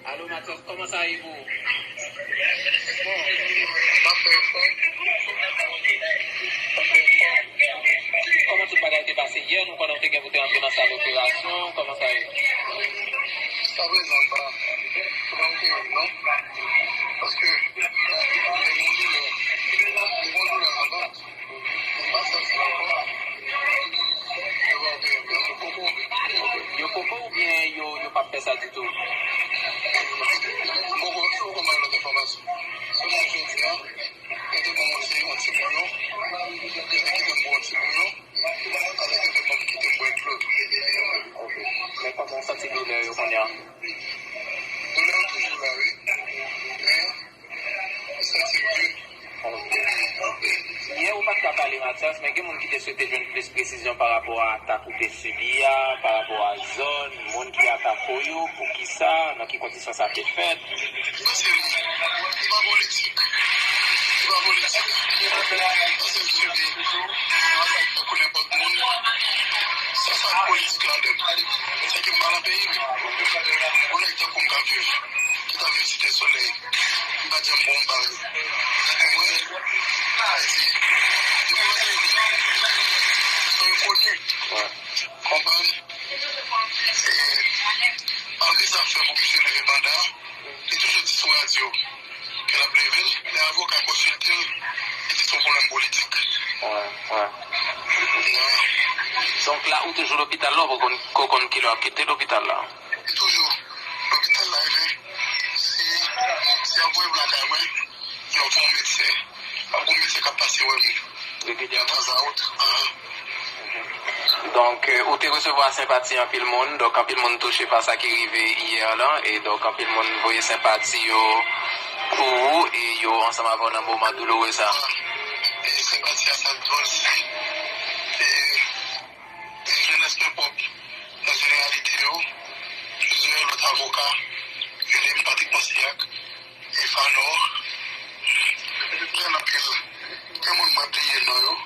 Allô Mathias, comment ça allez-vous? Comment tout le bagage est passé hier? Nous pendant que vous êtes entré dans sa opération, comment ça est? Ça va, pas. Non? Parce que les bons douleurs avant, pas ça, c'est encore. Yo coco ou bien yo pas fait ça du tout? Beaucoup comment il information. C'est mon jeune frère, et de commencer un petit bouillon, et de quitter un petit bouillon, avec des gens qui quittent un bon l'autre. Ok. Mais comment ça c'est douleur yo qu'on y a? Douleur toujours là, oui. Mais, ça c'est vieux. Hier, ou pas de parler, Mathias, mais il y a des gens qui te souhaitent une plus de précision par rapport à l'attaque que tu as subie, par rapport à la zone, les gens qui attaquent pour qui ça, dans quelles conditions ça a été fait. C'est pas politique. C'est pas politique. C'est subi. Ça connaît pas de monde. Ça, c'est la police qui l'a donné. C'est que mal à payer. On est comme un vieux. Qui t'a vu cité soleil. Il va dire bon pareil. Comprendre. En plus, ça fait pour monsieur le mandat. Il toujours dit sur la radio que la prévèle, les avocats consultés, ils disent son problème politique. Ouais. Donc là, où toujours l'hôpital là, vous connaissez qui a quitté l'hôpital là? Toujours. L'hôpital là, si vous voulez la caméra, il y a un bon médecin. Un bon médecin qui a passé Régulièrement. de temps à autre. Donc, où tu recevoir sympathie en pile monde, donc en pile monde touché par ça qui est arrivé hier là, et donc en pile monde voyait sympathie pour vous, et yo ensemble avoir un moment douloureux ça. Et sympathie à sa aussi. Et je n'espère pas, dans une réalité, plusieurs autres avocats, je l'ai Patrick Monsiac, et Fanor, il y en a plus. Tout le monde m'a dit, non,